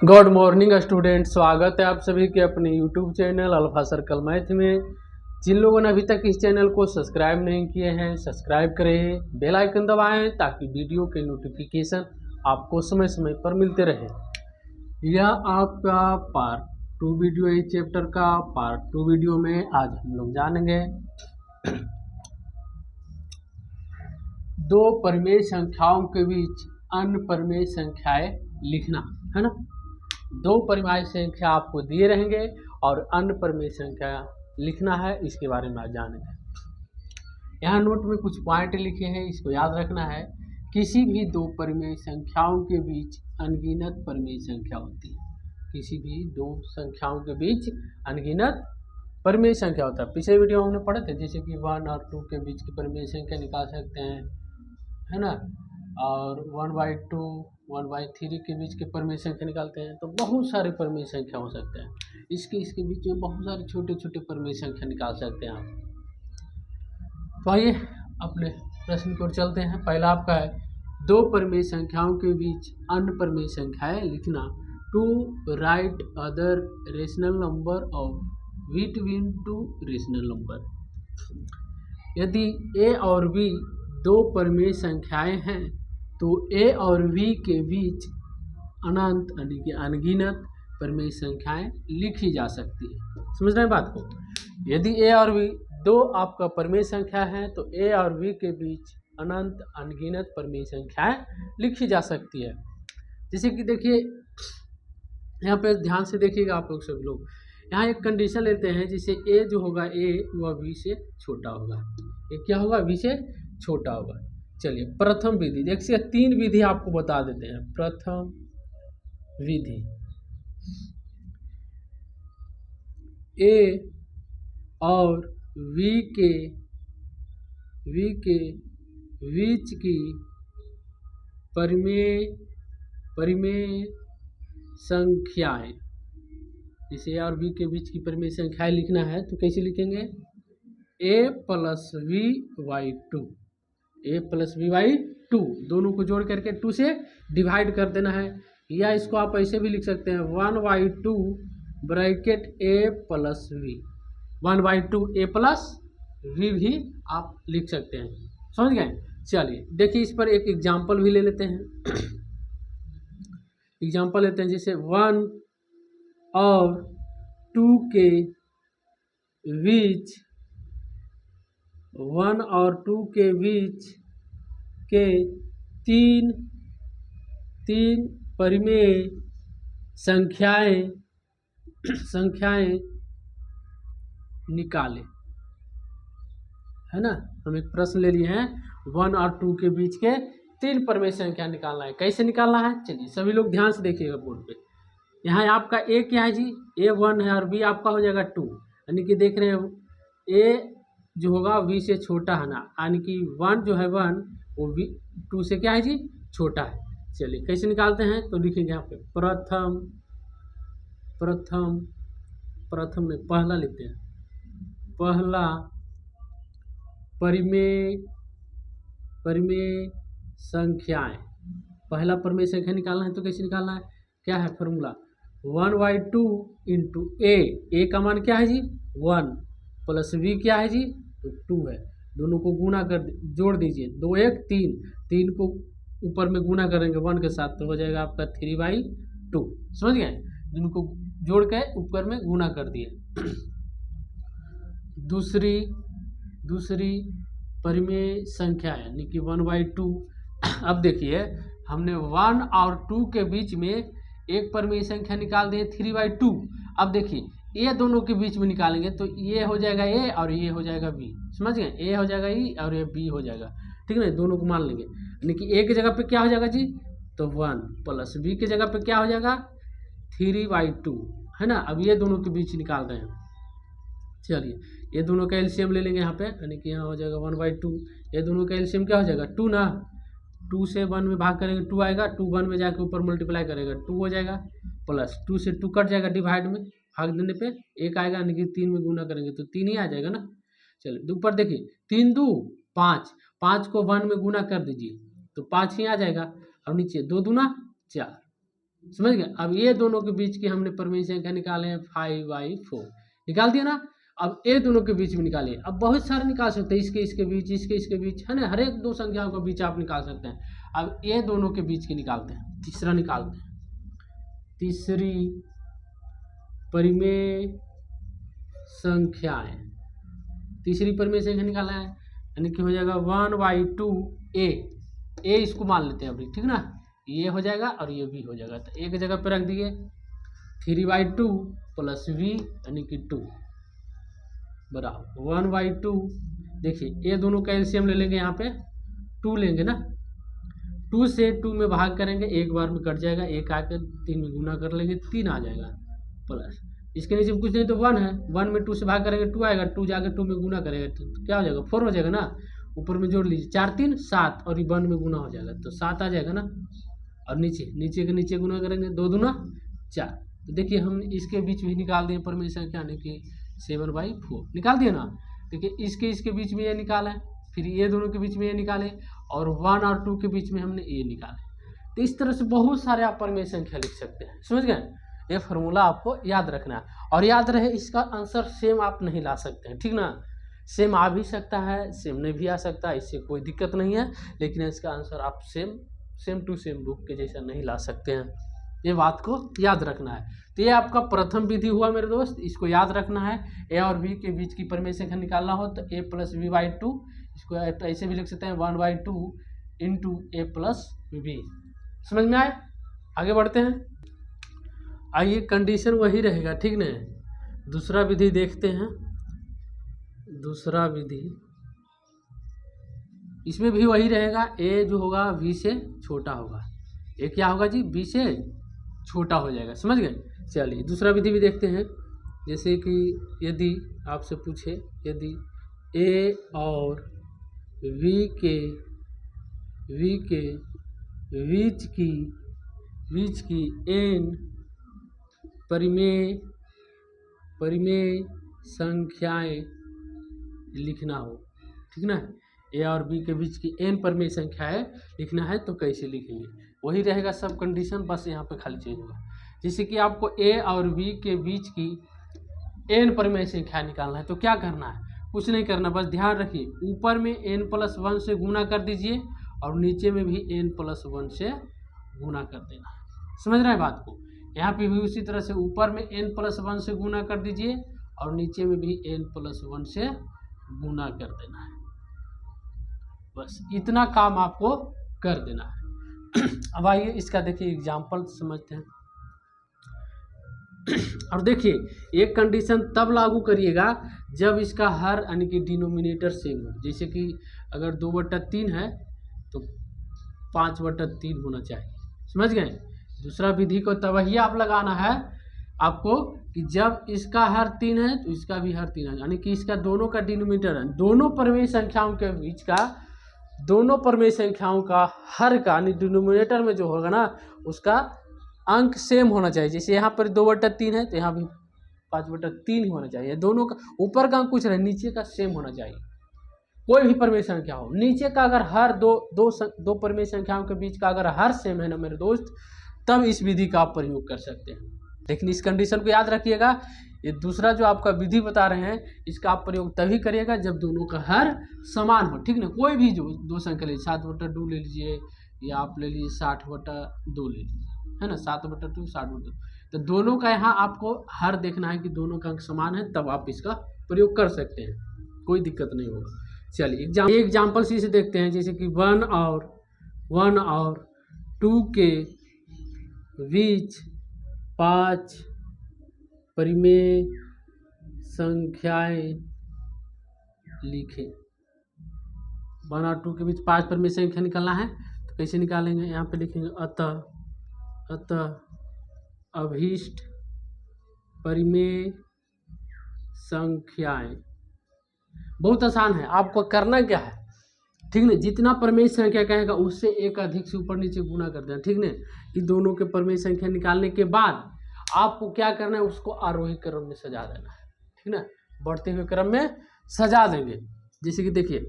Good morning student, स्वागत है आप सभी के अपने YouTube channel alpha circle math में। जिन लोगों ने अभी तक इस चैनल को सब्सक्राइब नहीं किए हैं, सब्सक्राइब करें, बेल आइकन दबाएं ताकि वीडियो के नोटिफिकेशन आपको समय समय पर मिलते रहे। यह आपका पार्ट 2 वीडियो है। इस चैप्टर का पार्ट 2 वीडियो में आज हम लोग जानेंगे दो परिमेय संख्याओं के बीच अन्य परिमेय संख्याएं लिखना, है ना। दो परिमेय संख्या आपको दिए रहेंगे और अन्य परिमेय संख्या लिखना है, इसके बारे में आज जानेंगे। यहाँ नोट में कुछ पॉइंट लिखे हैं, इसको याद रखना है। किसी भी दो परिमेय संख्याओं के बीच अनगिनत परिमेय संख्या होती है। किसी भी दो संख्याओं के बीच अनगिनत परिमेय संख्या होता है। पिछले वीडियो में हमने पढ़े थे, जैसे कि 1 और 2 के बीच की परिमेय संख्या निकाल सकते हैं, है ना। और 1/2 1/3 के बीच के परिमेय संख्या निकालते हैं, तो बहुत सारे परिमेय संख्या हो सकते हैं। इसके बीच में बहुत सारे छोटे छोटे परिमेय संख्या निकाल सकते हैं आप। तो आइए अपने प्रश्न की ओर चलते हैं। पहला आपका है, दो परिमेय संख्याओं के बीच अन्य परिमेय संख्याएं लिखना। To write other rational number of between two rational number. यदि ए और बी दो परिमेय संख्याएं हैं तो ए और बी के बीच अनंत यानी कि अनगिनत परिमेय संख्याएं लिखी जा सकती है। समझ रहे हैं बात को। यदि ए और बी दो आपका परिमेय संख्या है तो ए और बी के बीच अनंत अनगिनत परिमेय संख्याएं लिखी जा सकती है। जैसे कि देखिए यहाँ पे ध्यान से देखिएगा आप लोग सभी लोग। यहाँ एक कंडीशन लेते हैं, जैसे ए जो होगा ए वह बी से छोटा होगा। ये क्या होगा? बी से छोटा होगा। चलिए प्रथम विधि देखिए, तीन विधि आपको बता देते हैं। प्रथम विधि, ए और वी के बीच की परिमेय संख्याएं, जैसे ए और बी के बीच की परिमेय संख्याएं लिखना है तो कैसे लिखेंगे? a plus b by two, a plus b by two, दोनों को जोड़ करके 2 से डिवाइड कर देना है। या इसको आप ऐसे भी लिख सकते हैं 1/2 bracket a plus b, 1/2 a plus b भी आप लिख सकते हैं। समझ गए? चलिए देखिए इस पर एक एग्जाम्पल भी ले लेते हैं। एग्जाम्पल लेते हैं, जैसे 1 और 2 के बीच 1 और 2 के बीच के तीन परिमेय संख्याएं निकालें, है ना। हम एक प्रश्न ले लिए हैं, 1 और 2 के बीच के तीन परिमेय संख्या निकालना है। कैसे निकालना है? चलिए सभी लोग ध्यान से देखिएगा बोर्ड पे। यहाँ आपका ए क्या है जी? ए 1 है और बी आपका हो जाएगा 2, यानी कि देख रहे हैं ए जो होगा वी से छोटा है ना, यानी कि 1 जो है 1 वो वी 2 से क्या है जी? छोटा है। चलिए कैसे निकालते हैं तो लिखेंगे यहाँ पे प्रथम में पहला लिखते हैं। पहला परिमेय संख्याएं, पहला परिमेय संख्या निकालना है तो कैसे निकालना है? क्या है फॉर्मूला? 1/2 इंटू ए का मान क्या है जी? 1 प्लस वी क्या है जी? तो 2 है। दोनों को गुना कर जोड़ दीजिए, 2 1 3, 3 को ऊपर में गुना करेंगे 1 के साथ तो हो जाएगा आपका 3/2। समझ गए? दोनों को जोड़ के ऊपर में गुना कर दिए। दूसरी परिमेय संख्या यानी कि 1/2। अब देखिए हमने 1 और 2 के बीच में एक परिमेय संख्या निकाल दिए 3/2। अब देखिए ये दोनों के बीच में निकालेंगे तो ये हो जाएगा ए और ये हो जाएगा बी। समझ गए? ए हो जाएगा ई और ये बी हो जाएगा, ठीक है ना। दोनों को मान लेंगे, यानी कि ए की जगह पे क्या हो जाएगा जी? तो 1 प्लस बी की जगह पे क्या हो जाएगा? 3/2, है ना। अब ये दोनों के बीच निकाल रहे हैं। चलिए ये दोनों का एलसीएम ले लेंगे यहाँ पे, यानी कि यहाँ हो जाएगा 1/2। ये दोनों का एलसीएम क्या हो जाएगा? 2 ना। 2 से 1 में भाग करेंगे 2 आएगा, 2 1 में जाके ऊपर मल्टीप्लाई करेगा 2 हो जाएगा, प्लस 2 से 2 कट जाएगा, डिवाइड में भाग देने पे 1 आएगा, यानी कि 3 में गुना करेंगे तो 3 ही आ जाएगा ना। चलिए ऊपर देखिए 3 2 5, 5 को 1 में गुना कर दीजिए तो 5 ही आ जाएगा। और नीचे 2 दूना 4, समझ गए। अब ये दोनों के बीच की हमने परिमेय संख्या निकाले हैं 5/4, निकाल दिया ना। अब ये दोनों के बीच में निकालिए। अब बहुत सारे निकाल सकते हैं, इसके बीच, इसके बीच, है ना, हर एक दो संख्याओं के बीच आप निकाल सकते हैं। अब ये दोनों के बीच की निकालते हैं, तीसरा निकालते हैं। तीसरी परिमेय संख्याएं, तीसरी परिमेय संख्या निकाला है, यानी कि हो जाएगा 1/2a। ए इसको मान लेते हैं अभी, ठीक ना, ये हो जाएगा और ये भी हो जाएगा, तो एक जगह पे रख दिए। 3/2 प्लस v यानी कि 2 बराबर 1/2। देखिए ये दोनों का एलसीएम ले लेंगे, यहाँ पे 2 लेंगे ना, 2 से 2 में भाग करेंगे, एक बार में कट जाएगा, एक आकर 3 में गुना कर लेंगे, 3 आ जाएगा, प्लस इसके नीचे कुछ नहीं तो 1 है, 1 में 2 से भाग करेंगे 2 आएगा, 2 जाकर 2 में गुना करेगा तो क्या हो जाएगा 4 हो जाएगा ना, ऊपर में जोड़ लीजिए 4 3 7 और ये 1 में गुना हो जाएगा तो 7 आ जाएगा ना। और नीचे के नीचे गुना करेंगे, 2 दूना 4। तो देखिए हम इसके बीच भी निकाल दिए परिमेय संख्या, यानी कि 7/4 निकाल दिए ना। देखिए इसके बीच में ये निकाला है, फिर ये दोनों के बीच में ये निकाले, और 1 और 2 के बीच में हमने ये निकाले। तो इस तरह से बहुत सारे आप परिमेय संख्या लिख सकते हैं, समझ गए। ये फार्मूला आपको याद रखना है, और याद रहे इसका आंसर सेम आप नहीं ला सकते हैं, ठीक ना। सेम आ भी सकता है, सेम नहीं भी आ सकता है, इससे कोई दिक्कत नहीं है, लेकिन इसका आंसर आप सेम टू सेम बुक के जैसा नहीं ला सकते हैं, ये बात को याद रखना है। तो ये आपका प्रथम विधि हुआ मेरे दोस्त, इसको याद रखना है। ए और बी के बीच की परिमेय संख्या निकालना हो तो a + v/2, इसको ऐसे भी लिख सकते हैं 1/2 × a + v। समझ में आए, आगे बढ़ते हैं। आइए कंडीशन वही रहेगा, ठीक ना। दूसरा विधि देखते हैं। दूसरा विधि इसमें भी वही रहेगा, a जो होगा v से छोटा होगा, a क्या होगा जी b से छोटा हो जाएगा, समझ गए। चलिए दूसरा विधि भी देखते हैं। जैसे कि यदि आपसे पूछे, यदि a और v के बीच की n परिमेय संख्याएं लिखना हो, ठीक ना। ए और बी के बीच की n परिमेय संख्याएं लिखना है तो कैसे लिखेंगे, वही रहेगा सब कंडीशन, बस यहाँ पे खाली चेंज होगा। जैसे कि आपको ए और बी के बीच की n परिमेय संख्या निकालना है तो क्या करना है, कुछ नहीं करना, बस ध्यान रखिए ऊपर में n+1 से गुना कर दीजिए और नीचे में भी n+1 से गुना कर देना है, समझ रहे हैं बात को। यहाँ पे भी उसी तरह से ऊपर में n+1 से गुना कर दीजिए और नीचे में भी n+1 से गुना कर देना है, बस इतना काम आपको कर देना है। अब आइए इसका देखिए एग्जाम्पल समझते हैं। और देखिए एक कंडीशन तब लागू करिएगा जब इसका हर यानी कि डिनोमिनेटर सेम हो। जैसे कि अगर 2/3 है तो 5/3 होना चाहिए, समझ गए। दूसरा विधि को तभी आप लगाना है आपको कि जब इसका हर 3 है तो इसका भी हर 3 है, यानी कि इसका दोनों का डिनोमिनेटर है, दोनों परिमेय संख्याओं के बीच का, दोनों परिमेय संख्याओं का हर का यानी डिनोमिनेटर में जो होगा ना उसका अंक सेम होना चाहिए। जैसे यहाँ पर 2/3 है तो यहाँ भी 5/3 ही होना चाहिए, दोनों का ऊपर का अंक कुछ रहे, नीचे का सेम होना चाहिए। कोई भी परिमेय संख्या हो, नीचे का अगर हर दो परिमेय संख्याओं के बीच का अगर हर सेम है ना मेरे दोस्त, तब इस विधि का आप प्रयोग कर सकते हैं। लेकिन इस कंडीशन को याद रखिएगा, ये दूसरा जो आपका विधि बता रहे हैं इसका आप प्रयोग तभी करिएगा जब दोनों का हर समान हो, ठीक ना। कोई भी जो दो संख्या ले, 7/2 ले लीजिए या आप ले लीजिए 60/2 ले लीजिए, है ना, 7/2 60/2, तो दोनों का यहाँ आपको हर देखना है कि दोनों का अंक समान है, तब आप इसका प्रयोग कर सकते हैं, कोई दिक्कत नहीं होगा। चलिए एग्जाम्पल सी से देखते हैं। जैसे कि 1 और 2 के बीच 5 परिमेय संख्याएं लिखें। 1 और 2 के बीच 5 परिमेय संख्या निकालना है तो कैसे निकालेंगे, यहाँ पे लिखेंगे अतः अभीष्ट परिमेय संख्याएं। बहुत आसान है, आपको करना क्या है, ठीक ना, जितना परिमेय संख्या कहेगा उससे एक अधिक से ऊपर नीचे गुना कर देना, ठीक ना। कि दोनों के परिमेय संख्या निकालने के बाद आपको क्या करना है, उसको आरोही क्रम में सजा देना है, ठीक ना, बढ़ते हुए क्रम में सजा देंगे। जैसे कि देखिए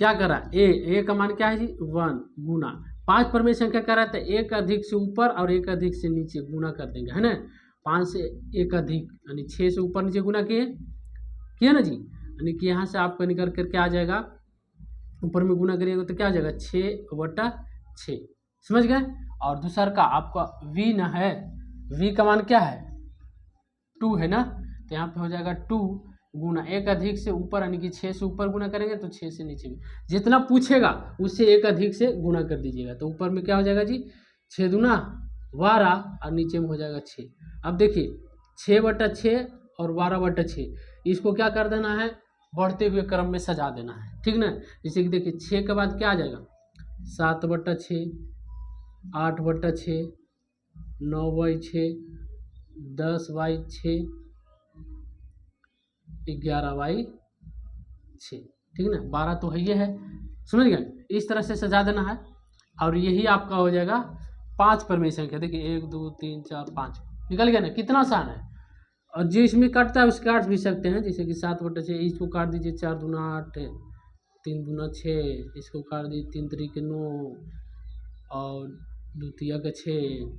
क्या करा, ए का मान क्या है जी 1 गुना 5 परिमेय संख्या क्या रहता है, एक अधिक से ऊपर और एक अधिक से नीचे गुना कर देंगे, है ना। 5 से एक अधिक यानी 6 से ऊपर नीचे गुना किए ना जी, यानी कि यहाँ से आपका निकल कर क्या आ जाएगा, ऊपर में गुना करिएगा तो क्या आ जाएगा 6/6, समझ गए। और दूसरा का आपका v ना है, v का मान क्या है 2 है ना, तो यहाँ पे हो जाएगा 2 गुना एक अधिक से ऊपर यानी कि 6 से ऊपर गुना करेंगे तो 6 से नीचे भी जितना पूछेगा उससे एक अधिक से गुना कर दीजिएगा, तो ऊपर में क्या हो जाएगा जी 6 दूना 12 और नीचे में हो जाएगा 6। अब देखिए 6/6 और 12/6 इसको क्या कर देना है, बढ़ते हुए क्रम में सजा देना है, ठीक ना। जैसे कि देखिए 6 के बाद क्या आ जाएगा 7/6, 8/6, 9/6, 10/6, 11/6, ठीक ना। 12 तो है ये है, समझ गए। इस तरह से सजा देना है और यही आपका हो जाएगा 5 परिमेय संख्या। देखिए 1 2 3 4 5 निकल गया ना, कितना आसान है। और जो इसमें काटता है उससे काट भी सकते हैं, जैसे कि 7/6 इसको काट दीजिए 4 दूना 8, 3 दूना 6, इसको काट दीजिए 3 तरीके 9 और 2 तिया का 6,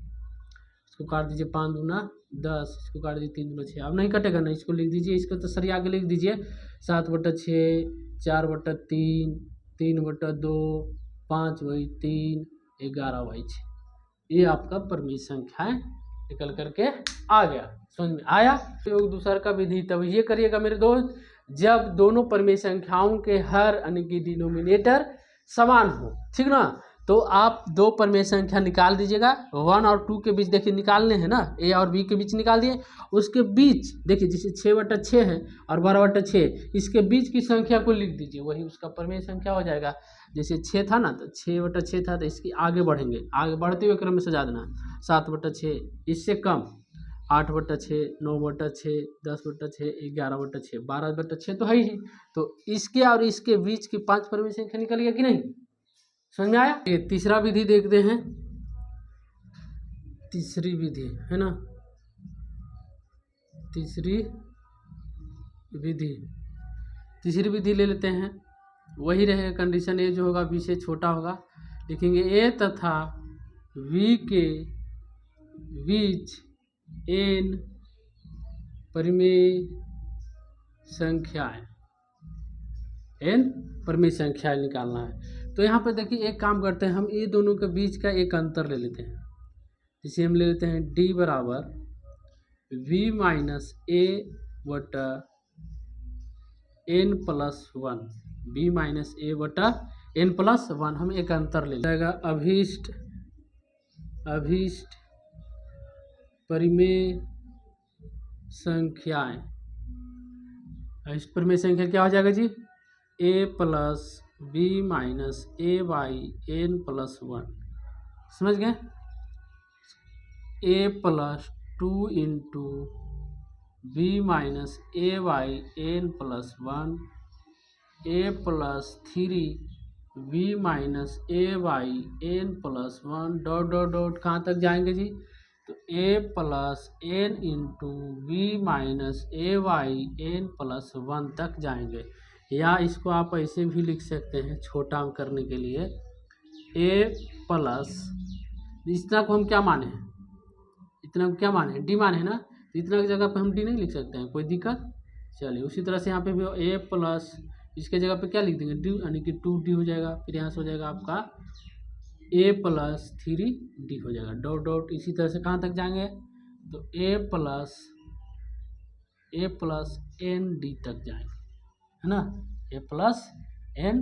इसको काट दीजिए 5 दूना 10, इसको काट दीजिए 3 दूना 6। अब नहीं कटेगा ना, इसको लिख दीजिए, इसको तो सरिया आगे लिख दीजिए 7/6, 4/3, 3/2, 5/3, 11/6। ये आपका परिमेय संख्या है, निकल करके आ गया, समझ में आया। योग दूसरा का विधि तब ये करिएगा मेरे दोस्त जब दोनों परिमेय संख्याओं के हर यानी कि डिनोमिनेटर समान हो, ठीक ना। तो आप दो परिमेय संख्या निकाल दीजिएगा, 1 और 2 के बीच देखिए निकालने हैं ना, a और b के बीच निकाल दिए, उसके बीच देखिए जैसे 6/6 है और 12/6 इसके बीच की संख्या को लिख दीजिए, वही उसका परिमेय संख्या हो जाएगा। जैसे 6 था ना तो 6/6 था, तो इसकी आगे बढ़ेंगे, आगे बढ़ते हुए क्रम में सजा देना 7/6, इससे कम 8/6, 9/6, 10/6, 11/6, 12/6 तो है ही। तो इसके और इसके बीच की 5 परिमेय संख्या निकल गया कि नहीं, समझ में आया। ये तीसरा विधि देखते हैं, तीसरी विधि है ना, तीसरी विधि ले लेते हैं, वही रहेगा कंडीशन, ए जो होगा बी से छोटा होगा, लिखेंगे ए तथा वी के बीच एन परिमेय संख्याएं, एन परिमेय संख्याएं निकालना है। तो यहाँ पे देखिए एक काम करते हैं, हम ये दोनों के बीच का एक अंतर ले लेते हैं, जिसे हम ले लेते हैं d बराबर v माइनस a बटा n plus 1, v minus a बटा n प्लस 1, हम एक अंतर ले जाएगा अभीष्ट परिमेय संख्याएं। अभीष्ट परिमेय संख्या क्या हो जाएगा जी, a plus b minus a by n plus 1, समझ गए। a plus 2 into b minus a by n plus 1, a plus 3 b minus a by n plus 1 dot dot dot कहाँ तक जाएंगे जी, तो a plus n into b minus a by n plus 1 तक जाएंगे। या इसको आप ऐसे भी लिख सकते हैं छोटा करने के लिए, a प्लस इतना को हम क्या माने हैं, इतना को क्या माने हैं डी माने हैं ना, तो इतना की जगह पे हम डी नहीं लिख सकते हैं, कोई दिक्कत। चलिए उसी तरह से यहाँ पे भी a प्लस इसके जगह पे क्या लिख देंगे डी, यानी कि 2d हो जाएगा, फिर यहाँ से हो जाएगा आपका a प्लस 3d हो जाएगा डॉट डॉट। इसी तरह से कहाँ तक जाएंगे, तो a प्लस n d तक जाएंगे, है ना, a प्लस n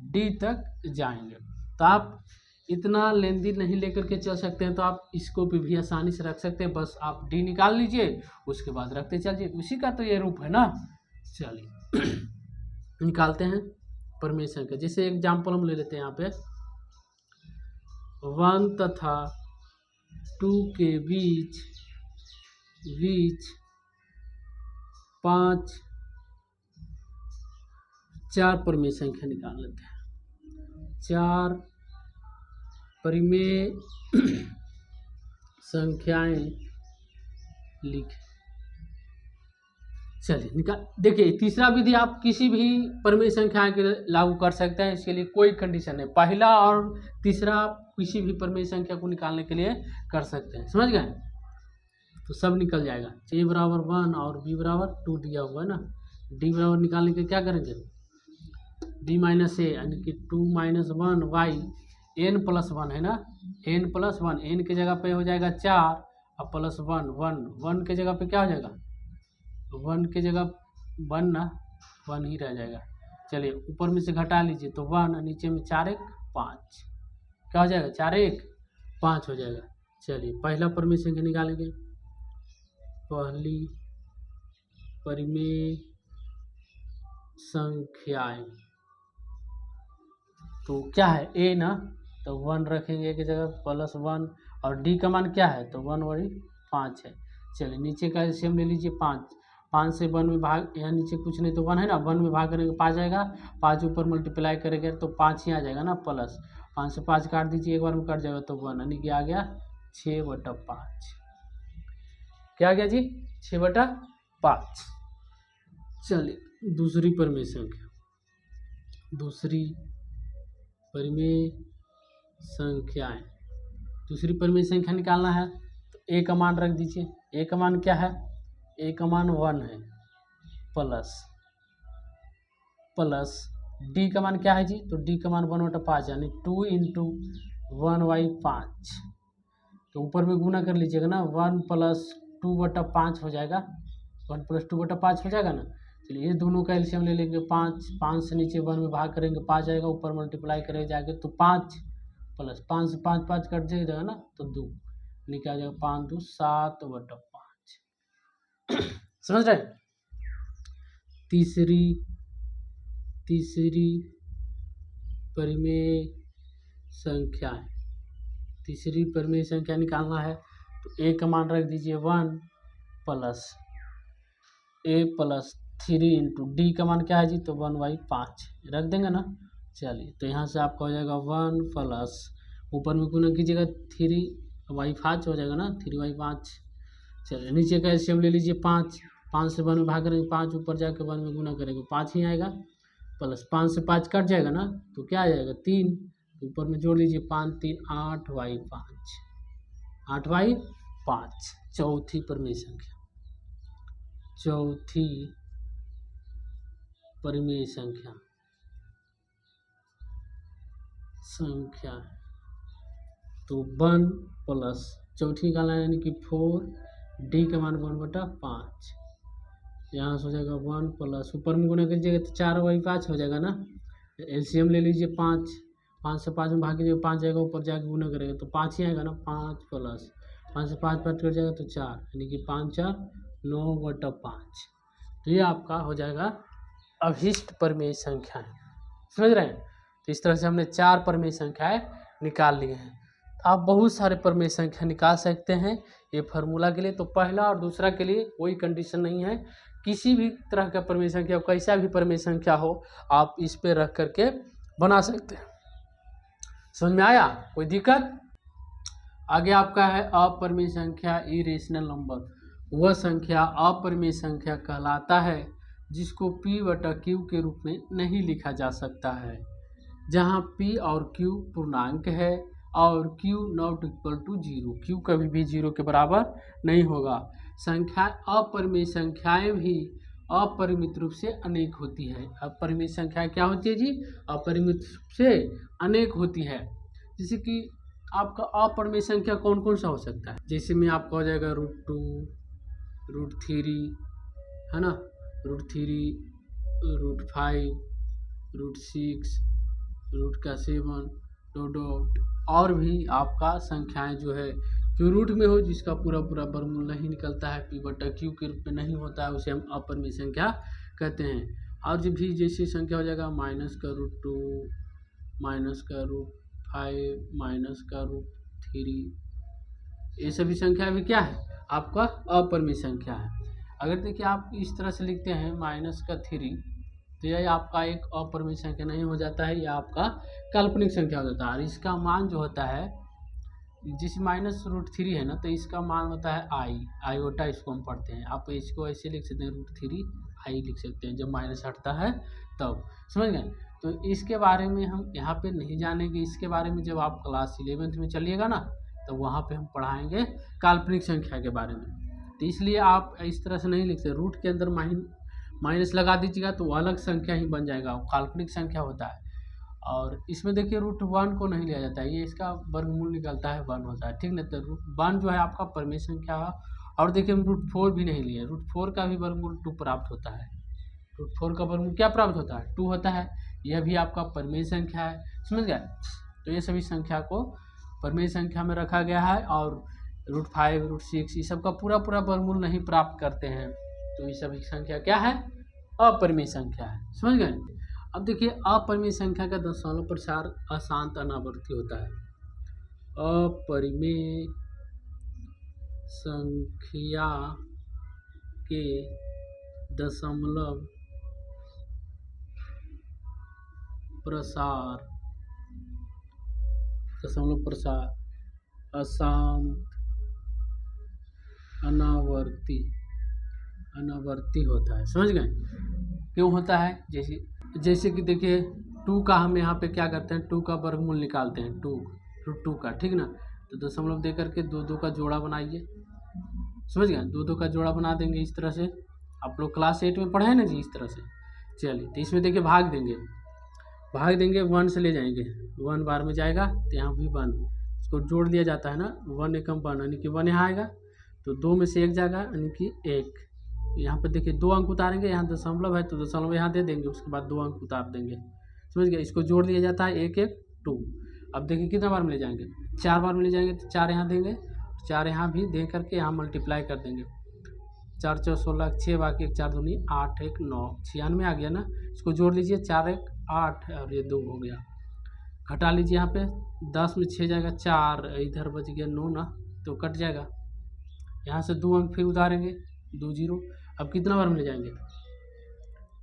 d तक जाएंगे। तो आप इतना लेंदी नहीं लेकर के चल सकते हैं, तो आप इसको भी आसानी से रख सकते हैं, बस आप d निकाल लीजिए उसके बाद रखते चलिए, उसी का तो ये रूप है ना। चलिए निकालते हैं परिमेय संख्या, जैसे एग्जाम्पल हम ले लेते हैं यहाँ पे 1 तथा 2 के बीच 4 परिमेय संख्या निकाल लेते हैं। 4 परिमेय संख्याएं लिखें, चलिए निकाल। देखिए तीसरा विधि आप किसी भी परिमेय संख्या के लिए लागू कर सकते हैं, इसके लिए कोई कंडीशन नहीं। पहला और तीसरा किसी भी परिमेय संख्या को निकालने के लिए कर सकते हैं, समझ गए? तो सब निकल जाएगा। a बराबर 1 और b बराबर 2 दिया हुआ है ना। d बराबर निकालने के क्या करेंगे, d माइनस ए यानी कि 2 माइनस 1 वाई n प्लस 1 है ना, n प्लस 1, n की जगह पे हो जाएगा 4 और प्लस 1 1 के जगह पे क्या हो जाएगा, 1 की जगह 1 ना, 1 ही रह जाएगा। चलिए ऊपर में से घटा लीजिए तो 1 और नीचे में 4 1 5, क्या हो जाएगा 4 1 5 हो जाएगा। चलिए पहला परिमेय संख्या निकालेंगे। पहली परिमेय संख्याएं तो क्या है a ना, तो 1 रखेंगे की जगह प्लस 1 और d का मान क्या है तो 1 वही 5 है। चलिए नीचे का एलसीएम ले लीजिए 5 से 1 में भाग, यहाँ नीचे कुछ नहीं तो 1 है ना, 1 में भाग करेंगे 5 आएगा, 5 ऊपर मल्टीप्लाई करेंगे तो 5 ही आ जाएगा ना, प्लस 5 से 5 काट दीजिए, एक बार में कट जाएगा तो 1 यानी कि आ गया 6/5। क्या आ गया जी 6/5। चलिए दूसरी परिमेय संख्या, दूसरी परिमेय संख्याएं, दूसरी परिमेय संख्या निकालना है तो a का मान रख दीजिए। a का मान क्या है, a का मान 1 है, प्लस d का मान क्या है जी, तो d का मान 1/5 यानी 2 इंटू 1/5। तो ऊपर में गुना कर लीजिएगा ना, 1 प्लस 2/5 हो जाएगा, 1 प्लस 2/5 हो जाएगा ना। चलिए ये दोनों का एलसीएम ले लेंगे 5 से नीचे 1 में भाग करेंगे 5 आएगा, ऊपर मल्टीप्लाई करेंगे जाके तो 5 प्लस 5 से 5 कट जाएगा ना तो 2 निकाल जाएगा, 5 2 7/5। समझ रहे? तीसरी परिमेय संख्या, तीसरी परिमेय संख्या निकालना है तो a का मान रख दीजिए 1 plus a plus 3 into D का मान क्या है जी, तो 1/5 रख देंगे ना। चलिए तो यहाँ से आपका हो जाएगा 1 प्लस ऊपर में गुना कीजिएगा 3/5 हो जाएगा ना, 3/5। चलिए नीचे का एलसीएम ले लीजिए 5 से 1 में भाग करेंगे 5 ऊपर जाके 1 में गुना करेंगे 5 ही आएगा, प्लस 5 से 5 कट जाएगा ना तो क्या आ जाएगा 3, ऊपर में जोड़ लीजिए 5 3 8/5, 8/5। चौथी परिमेय संख्या, चौथी परिमेय संख्या तो 1 प्लस चौथी निकालना है यानी कि 4, डी का मान 1/5, यहाँ से हो जाएगा 1 प्लस ऊपर में गुना कीजिएगा तो 4/5 हो जाएगा ना। एलसीएम ले लीजिए 5 से 5 में भाग कीजिएगा 5 जाएगा, ऊपर जाके गुना करेगा तो 5 ही आएगा ना, 5 प्लस 5 से 5 कट जाएगा तो 4 यानी कि 5 4 9/5। तो ये आपका हो जाएगा अभिष्ट परिमेय संख्याएं। समझ रहे हैं? तो इस तरह से हमने 4 परिमेय संख्याएं निकाल लिए हैं। तो आप बहुत सारे परिमेय संख्या निकाल सकते हैं ये फार्मूला के लिए। तो पहला और दूसरा के लिए कोई कंडीशन नहीं है, किसी भी तरह का परिमेय संख्या, कैसा भी परिमेय संख्या हो आप इस पे रख करके बना सकते हैं। समझ में आया? कोई दिक्कत? आगे आपका है अपरिमेय संख्या इरेशनल नंबर। वह संख्या अपरिमेय संख्या कहलाता है जिसको p/q के रूप में नहीं लिखा जा सकता है, जहां p और q पूर्णांक है और q ≠ 0, q कभी भी 0 के बराबर नहीं होगा। संख्या अपरिमेय संख्याएं भी अपरिमित रूप से अनेक होती है। अपरिमित संख्या क्या होती है जी? अपरिमित रूप से अनेक होती है। जैसे कि आपका अपरिमेय संख्या कौन कौन सा हो सकता है? जैसे में आपका हो जाएगा √2, √3 है ना, √3, √5, √6, √7 डॉट और भी आपका संख्याएं जो है जो रूट में हो, जिसका पूरा वर्गमूल नहीं निकलता है, p/q के रूप में नहीं होता है, उसे हम अपरिमेय संख्या कहते हैं। और जब भी जैसी संख्या हो जाएगा -√2, -√5, -√3, ये सभी संख्या भी क्या है? आपका अपरिमेय संख्या है। अगर देखिए आप इस तरह से लिखते हैं -3, तो यह आपका एक अपरिमेय संख्या नहीं हो जाता है, यह आपका काल्पनिक संख्या हो जाता है। और इसका मान जो होता है जिस -√3 है ना, तो इसका मान होता है आई, आयोटा इसको हम पढ़ते हैं। आप इसको ऐसे लिख सकते हैं, √3 आई लिख सकते हैं, जब माइनस हटता है तब। समझ गए? तो इसके बारे में हम यहाँ पे नहीं जानेंगे। इसके बारे में जब आप क्लास 11th में चलिएगा ना, तो वहाँ पे हम पढ़ाएंगे काल्पनिक संख्या के बारे में। तो इसलिए आप इस तरह से नहीं लिख सकते, रूट के अंदर माइनस लगा दीजिएगा तो अलग संख्या ही बन जाएगा, काल्पनिक संख्या होता है। और इसमें देखिए √1 को नहीं लिया जाता है, ये इसका वर्गमूल निकलता है 1 होता है, ठीक ना। तो √1 जो है आपका परिमेय संख्या है। और देखिए हम √4 भी नहीं लिए, √4 का भी वर्गमूल 2 प्राप्त होता है। √4 का वर्गमूल क्या प्राप्त होता है? 2 होता है। यह भी आपका परिमेय संख्या है, समझ गए? तो ये सभी संख्या को परिमेय संख्या में रखा गया है। और √5, √6 ये सब का पूरा वर्गमूल नहीं प्राप्त करते हैं, तो ये सभी संख्या क्या है? अपरिमेय संख्या है, समझ गए? अब देखिए अपरिमेय संख्या का दशमलव प्रसार अशांत अनावर्ती होता है। अपरिमेय संख्या के दशमलव प्रसार अशांत अनावर्ती होता है, समझ गए? क्यों होता है? जैसे कि देखिए 2 का हम यहाँ पे क्या करते हैं, 2 का वर्गमूल निकालते हैं, 2 का, ठीक ना। तो दशमलव दे करके 2 का जोड़ा बनाइए, समझ गए? 2 का जोड़ा बना देंगे इस तरह से। आप लोग क्लास 8 में पढ़े हैं ना जी, इस तरह से। चलिए, तो इसमें देखिए भाग देंगे 1 से ले जाएंगे, 1 बार में जाएगा तो यहाँ भी 1, इसको जोड़ दिया जाता है ना, 1 एकम 1 यानी कि 1 यहाँ आएगा, तो 2 में से 1 जाएगा यानी कि 1। यहाँ पर देखिए 2 अंक उतारेंगे, यहाँ दशमलव है तो दशमलव यहाँ दे देंगे, उसके बाद 2 अंक उतार देंगे, समझ गए? इसको जोड़ दिया जाता है 1 1 2। अब देखिए कितना बार में ले जाएंगे? 4 बार में ले जाएंगे, तो 4 यहाँ देंगे, 4 यहाँ भी दे करके यहाँ मल्टीप्लाई कर देंगे। 4 4 16 6, बाकी 1 4 दूनी 8 1 9, 96 आ गया ना। इसको जोड़ लीजिए, 4 1 8 और ये 2 हो गया। घटा लीजिए, यहाँ पे 10 में 6 जाएगा 4, इधर बच गया 9 ना, तो कट जाएगा। यहाँ से 2 अंक फिर उतारेंगे, 2 0। अब कितना बार में ले जाएंगे?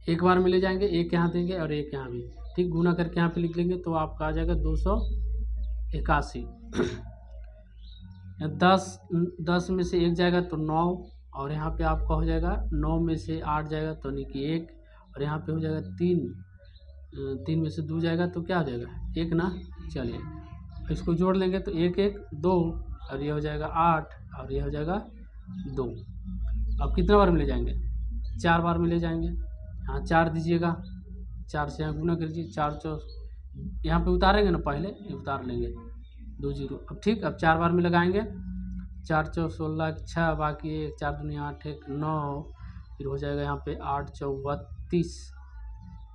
1 बार में ले जाएंगे, 1 यहाँ देंगे और 1 यहाँ भी, ठीक। गुना करके यहाँ पे लिख लेंगे तो आपका आ जाएगा 281। 10 में से 1 जाएगा तो 9, और यहाँ पे आपका हो जाएगा 9 में से 8 जाएगा तो यानी कि 1, और यहाँ पे हो जाएगा 3 में से 2 जाएगा तो क्या हो जाएगा? 1 ना। चलिए इसको जोड़ लेंगे तो 1 1 2, और ये हो जाएगा 8, और ये हो जाएगा 2। अब कितना बार में ले जाएंगे? 4 बार में ले जाएंगे। यहाँ 4 दीजिएगा, 4 से यहाँ गुना करिए, 4 4 यहाँ पे उतारेंगे ना, पहले ये उतार लेंगे, 2 0। अब ठीक, अब 4 बार में लगाएंगे, 4 4 16 6, बाकी 1 4 दूनी 8 1 9, फिर हो जाएगा यहाँ पे 8 4 32,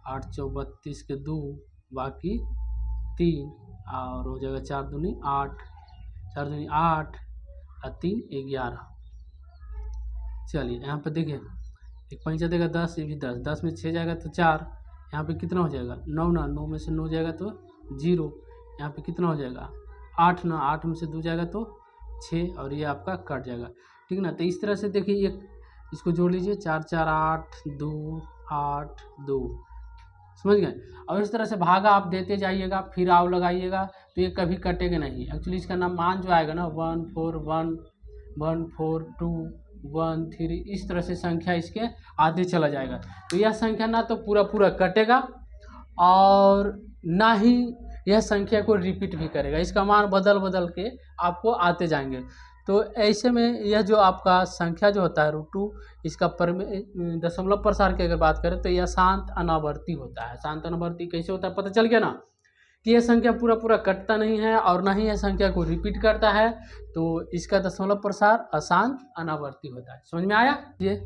8 4 32 के 2, बाकी 3, और हो जाएगा 4 दूनी 8, 4 दूनी 8 और 3 11। चलिए यहाँ पे देखिए, 1 5 देगा 10, ये भी 10, 10 में 6 जाएगा तो 4, यहाँ पे कितना हो जाएगा? 9 ना, 9 में से 9 जाएगा तो 0, यहाँ पे कितना हो जाएगा? 8 ना, 8 में से 2 जाएगा तो 6, और ये आपका कट जाएगा, ठीक ना। तो इस तरह से देखिए, इसको जोड़ लीजिए, 4 4 8 2 8 2, समझ गए? और इस तरह से भागा आप देते जाइएगा, फिर आव लगाइएगा, तो ये कभी कटेगा नहीं। एक्चुअली इसका नाम मान जो आएगा ना, 1 4 1 1 4 2 1 3, इस तरह से संख्या इसके आगे चला जाएगा। तो यह संख्या ना तो पूरा कटेगा, और ना ही यह संख्या को रिपीट भी करेगा, इसका मान बदल के आपको आते जाएंगे। तो ऐसे में यह जो आपका संख्या जो होता है √2, इसका दशमलव प्रसार की अगर बात करें तो यह अशांत अनावर्ती होता है। अशांत अनावर्ती कैसे होता है पता चल गया ना, कि यह संख्या पूरा कटता नहीं है और ना ही यह संख्या को रिपीट करता है, तो इसका दशमलव प्रसार अशांत अनावर्ती होता है। समझ में आया? ये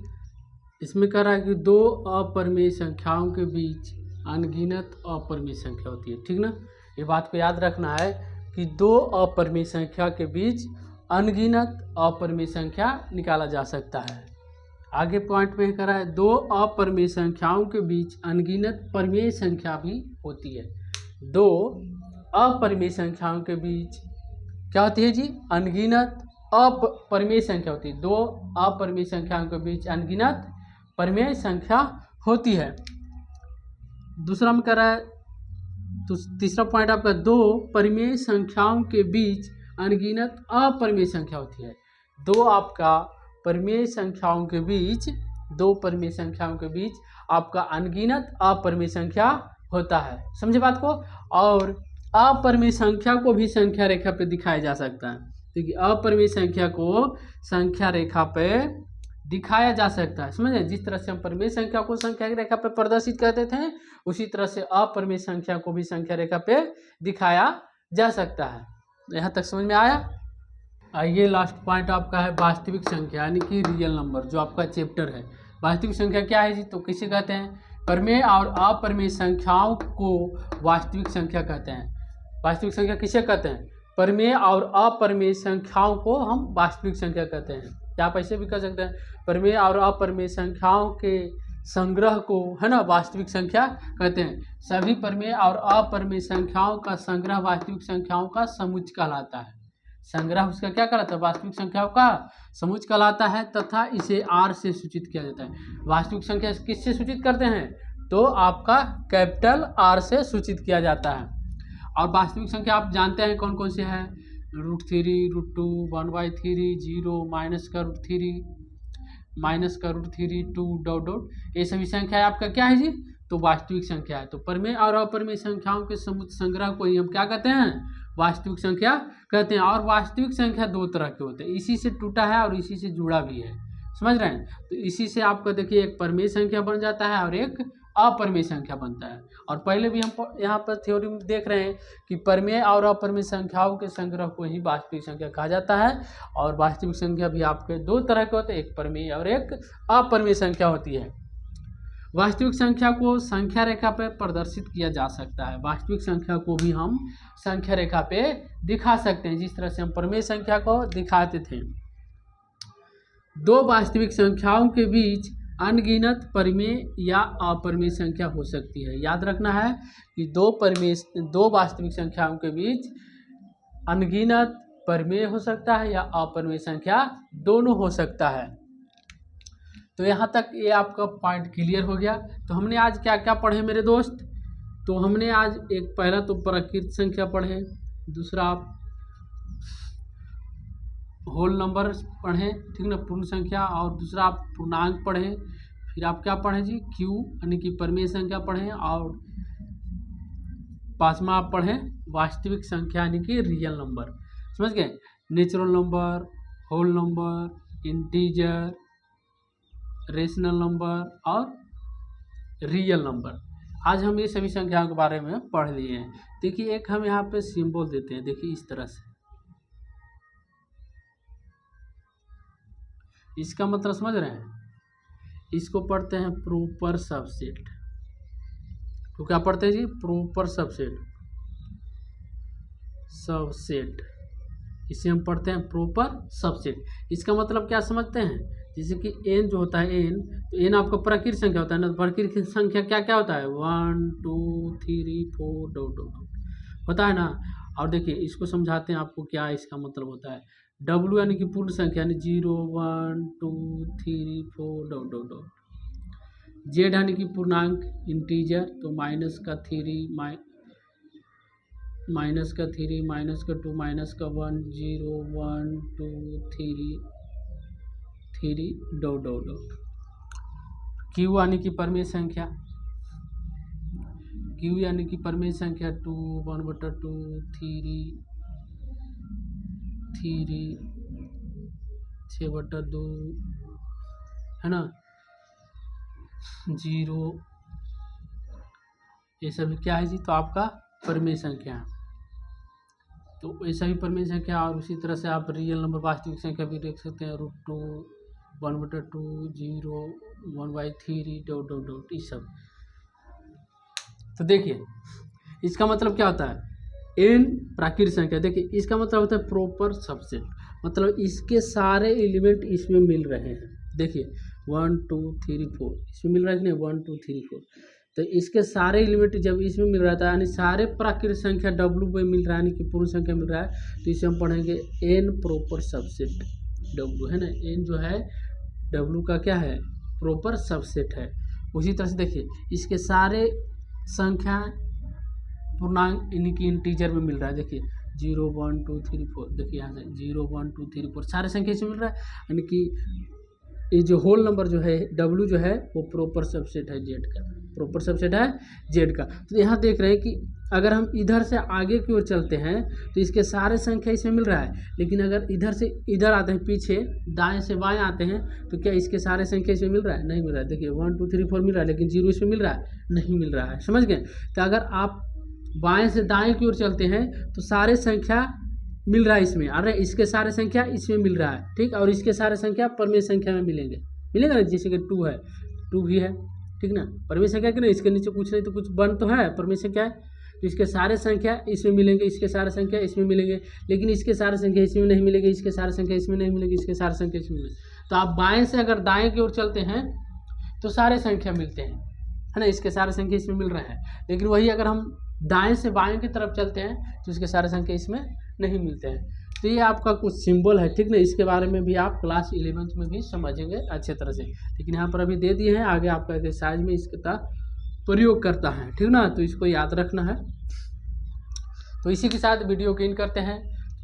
इसमें कह रहा है कि 2 अपरिमेय संख्याओं के बीच अनगिनत अपरिमेय संख्या होती है, ठीक ना। ये बात को याद रखना है कि 2 अपरिमेय संख्या के बीच अनगिनत अपरिमेय संख्या निकाला जा सकता है। आगे पॉइंट में कह रहा है 2 अपरिमेय संख्याओं के बीच अनगिनत परिमेय संख्या भी होती है। 2 अपरिमेय संख्याओं के बीच क्या होती है जी? अनगिनत अपरिमेय संख्या होती है। 2 अपरिमेय संख्याओं के बीच अनगिनत परिमेय संख्या होती है। तीसरा पॉइंट आपका 2 परिमेय संख्याओं के बीच अनगिनत अपरिमेय संख्या होती है। दो आपका परिमेय संख्याओं के बीच, दो परिमेय संख्याओं के बीच आपका अनगिनत अपरिमेय संख्या होता है। समझे बात को। और अपरिमेय संख्या को भी संख्या रेखा पे दिखाया जा सकता है। देखिए अपरिमेय संख्या को संख्या रेखा पे दिखाया जा सकता है। समझे। जिस तरह से हम परिमेय संख्या को संख्या रेखा पे प्रदर्शित करते थे, उसी तरह से अपरिमेय संख्या को भी संख्या रेखा पे दिखाया जा सकता है। यहाँ तक समझ में आया। आइए लास्ट पॉइंट आपका है वास्तविक संख्या यानी कि रियल नंबर, जो आपका चैप्टर है। वास्तविक संख्या क्या है जी, तो किसे कहते हैं? परिमेय और अपरिमेय संख्याओं को वास्तविक संख्या कहते हैं। वास्तविक संख्या किसे कहते हैं? परिमेय और अपरिमेय संख्याओं को हम वास्तविक संख्या कहते हैं। या आप ऐसे भी कह सकते हैं परिमेय और अपरिमेय संख्याओं के संग्रह को, है ना, वास्तविक संख्या कहते हैं। सभी परिमेय और अपरिमेय संख्याओं का संग्रह वास्तविक संख्याओं का समुच्चय कहलाता है। संग्रह उसका क्या कहलाता है? वास्तविक संख्याओं का समुच्चय कहलाता है तथा इसे आर से सूचित किया जाता है। वास्तविक संख्या किससे सूचित करते हैं? तो आपका कैपिटल आर से सूचित किया जाता है। और वास्तविक संख्या आप जानते हैं कौन कौन से हैं? √3, √2, 1/3, 0, -√3, -√3, 2... ये सभी संख्या आपका क्या है जी? तो वास्तविक संख्या है। तो परिमेय और अपरिमेय संख्याओं के समुच्चय संग्रह को ही हम क्या कहते हैं? वास्तविक संख्या कहते हैं। और वास्तविक संख्या दो तरह के होते हैं, इसी से टूटा है और इसी से जुड़ा भी है। समझ रहे हैं। तो इसी से आपका देखिए एक परिमेय संख्या बन जाता है और एक अपरिमेय संख्या बनता है। और पहले भी हम यहाँ पर थ्योरी में देख रहे हैं कि परिमेय और अपरिमेय संख्याओं के संग्रह को ही वास्तविक संख्या कहा जाता है। और वास्तविक संख्या भी आपके दो तरह के होते हैं, एक परिमेय और एक अपरिमेय संख्या होती है। वास्तविक संख्या को संख्या रेखा पे प्रदर्शित किया जा सकता है। वास्तविक संख्या को भी हम संख्या रेखा पे दिखा सकते हैं, जिस तरह से हम परिमेय संख्या को दिखाते थे। दो वास्तविक संख्याओं के बीच अनगिनत परिमेय या अपरिमेय संख्या हो सकती है। याद रखना है कि दो वास्तविक संख्याओं के बीच अनगिनत परिमेय हो सकता है या अपरिमेय संख्या, दोनों हो सकता है। तो यहाँ तक ये आपका पॉइंट क्लियर हो गया। तो हमने आज क्या क्या पढ़े मेरे दोस्त? तो हमने आज एक पहला तो प्रकृत संख्या पढ़े, दूसरा आप होल नंबर पढ़े, ठीक ना, पूर्ण संख्या, और दूसरा आप पूर्णांक पढ़े। फिर आप क्या पढ़े जी? क्यू यानी कि परिमेय संख्या पढ़े। और पांचवा आप पढ़े वास्तविक संख्या यानी कि रियल नंबर। समझ गए। Natural number, whole number, integer, rational number और रियल नंबर। आज हम ये सभी संख्याओं के बारे में पढ़ लिए हैं। देखिए एक हम यहाँ पे सिंबल देते हैं, देखिए इस तरह से। इसका मतलब समझ रहे हैं? इसको पढ़ते हैं प्रॉपर सबसेट। तो क्या पढ़ते हैं जी? Proper subset. सबसेट इसे हम पढ़ते हैं प्रॉपर सबसेट। इसका मतलब क्या समझते हैं? जैसे कि n जो होता है n, तो n आपका प्राकृत संख्या होता है ना। प्राकृत संख्या क्या क्या होता है? 1 2 3 4 ... होता है ना। और देखिए इसको समझाते हैं आपको क्या इसका मतलब होता है। W यानी कि पूर्ण संख्या यानी 0 1 2 3 4 ... Z यानी कि पूर्णांक इंटीजर, तो माइनस का 3 माइनस का 3 माइनस का 2 माइनस का 1 0 1 2 3 ... Q यानी कि परिमेय संख्या, Q यानी कि परिमेय संख्या 2 1/2 3 6/2 है ना, 0। ये सभी क्या है जी? तो आपका परिमेय संख्या। तो ऐसा ही परिमेय संख्या। और उसी तरह से आप रियल नंबर वास्तविक संख्या भी देख सकते हैं। √2 1/2 0 1/3 ... ये सब। तो देखिए इसका मतलब क्या होता है? n प्राकृत संख्या। देखिए इसका मतलब होता है प्रॉपर सबसेट, मतलब इसके सारे एलिमेंट इसमें मिल रहे हैं। देखिए 1 2 3 4 इसमें मिल रहा है कि नहीं? 1 2 3 4। तो इसके सारे एलिमेंट जब इसमें मिल रहा था यानी सारे प्राकृत संख्या W में मिल रहा है, यानी कि पूर्ण संख्या मिल रहा है, तो इसे हम पढ़ेंगे n प्रॉपर सबसेट W, है ना। n जो है W का क्या है? प्रॉपर सबसेट है। उसी तरह से देखिए इसके सारे संख्या पूर्णांक यानी कि इंटीजर में मिल रहा है। देखिए 0 1 2 3 4, देखिए यहाँ से 0 1 2 3 4 सारे संख्या इसमें मिल रहा है, यानी कि ये जो होल नंबर जो है W जो है वो प्रॉपर सबसेट है Z का, प्रॉपर सबसेट है Z का। तो यहाँ देख रहे हैं कि अगर हम इधर से आगे की ओर चलते हैं तो इसके सारे संख्या इसमें मिल रहा है, लेकिन अगर इधर से इधर आते हैं, पीछे दाएं से बाएं आते हैं, तो क्या इसके सारे संख्या इसमें मिल रहा है? नहीं मिल रहा है। देखिए 1 2 3 4 मिल रहा है, लेकिन 0 इसमें मिल रहा है? नहीं मिल रहा है। समझ गए? तो अगर आप बाएं से दाएं की ओर चलते हैं तो सारे संख्या मिल रहा है इसमें, अरे इसके सारे संख्या इसमें मिल रहा है, ठीक, और इसके सारे संख्या परमेय संख्या में मिलेगा ना, जैसे कि 2 है, 2 भी है, ठीक ना, परमेय संख्या कि नहीं, इसके नीचे कुछ नहीं तो कुछ 1 तो है, परमेय संख्या है, तो इसके सारे संख्या इसमें मिलेंगे, इसके सारे संख्या इसमें मिलेंगे, लेकिन इसके सारे संख्या इसमें नहीं मिलेंगे, इसके सारे संख्या इसमें नहीं मिलेंगे, इसके सारे संख्या इसमें मिलेंगे। तो आप बाएं से अगर दाएं की ओर चलते हैं तो सारे संख्या मिलते हैं, है ना, इसके सारे संख्या इसमें मिल रहे हैं, लेकिन वही अगर हम दाएं से बाएं की तरफ चलते हैं तो इसके सारे संख्या इसमें नहीं मिलते हैं। तो ये आपका कुछ सिंबल है, ठीक ना, इसके बारे में भी आप क्लास 11th में भी समझेंगे अच्छे तरह से, लेकिन यहाँ पर अभी दे दिए हैं, आगे आपका एक्सरसाइज में इसका प्रयोग करता है, ठीक ना, तो इसको याद रखना है। तो इसी के साथ वीडियो को इन करते हैं।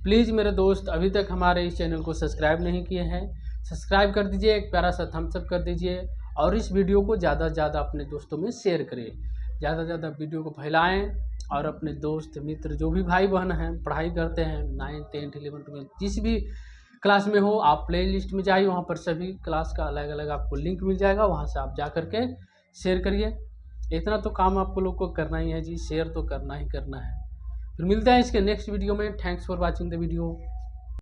प्लीज़ मेरे दोस्त अभी तक हमारे इस चैनल को सब्सक्राइब नहीं किए हैं, सब्सक्राइब कर दीजिए, एक प्यारा सा थम्स अप कर दीजिए, और इस वीडियो को ज़्यादा से ज़्यादा अपने दोस्तों में शेयर करिए, ज़्यादा से ज़्यादा वीडियो को फैलाएं, और अपने दोस्त मित्र जो भी भाई बहन हैं पढ़ाई करते हैं 9th 10th 11th 12th जिस भी क्लास में हो, आप प्ले लिस्ट में जाइए, वहाँ पर सभी क्लास का अलग अलग आपको लिंक मिल जाएगा, वहाँ से आप जा करके शेयर करिए। इतना तो काम आपको लोग को करना ही है जी, शेयर तो करना ही करना है। फिर मिलते हैं इसके नेक्स्ट वीडियो में। Thanks for watching the video.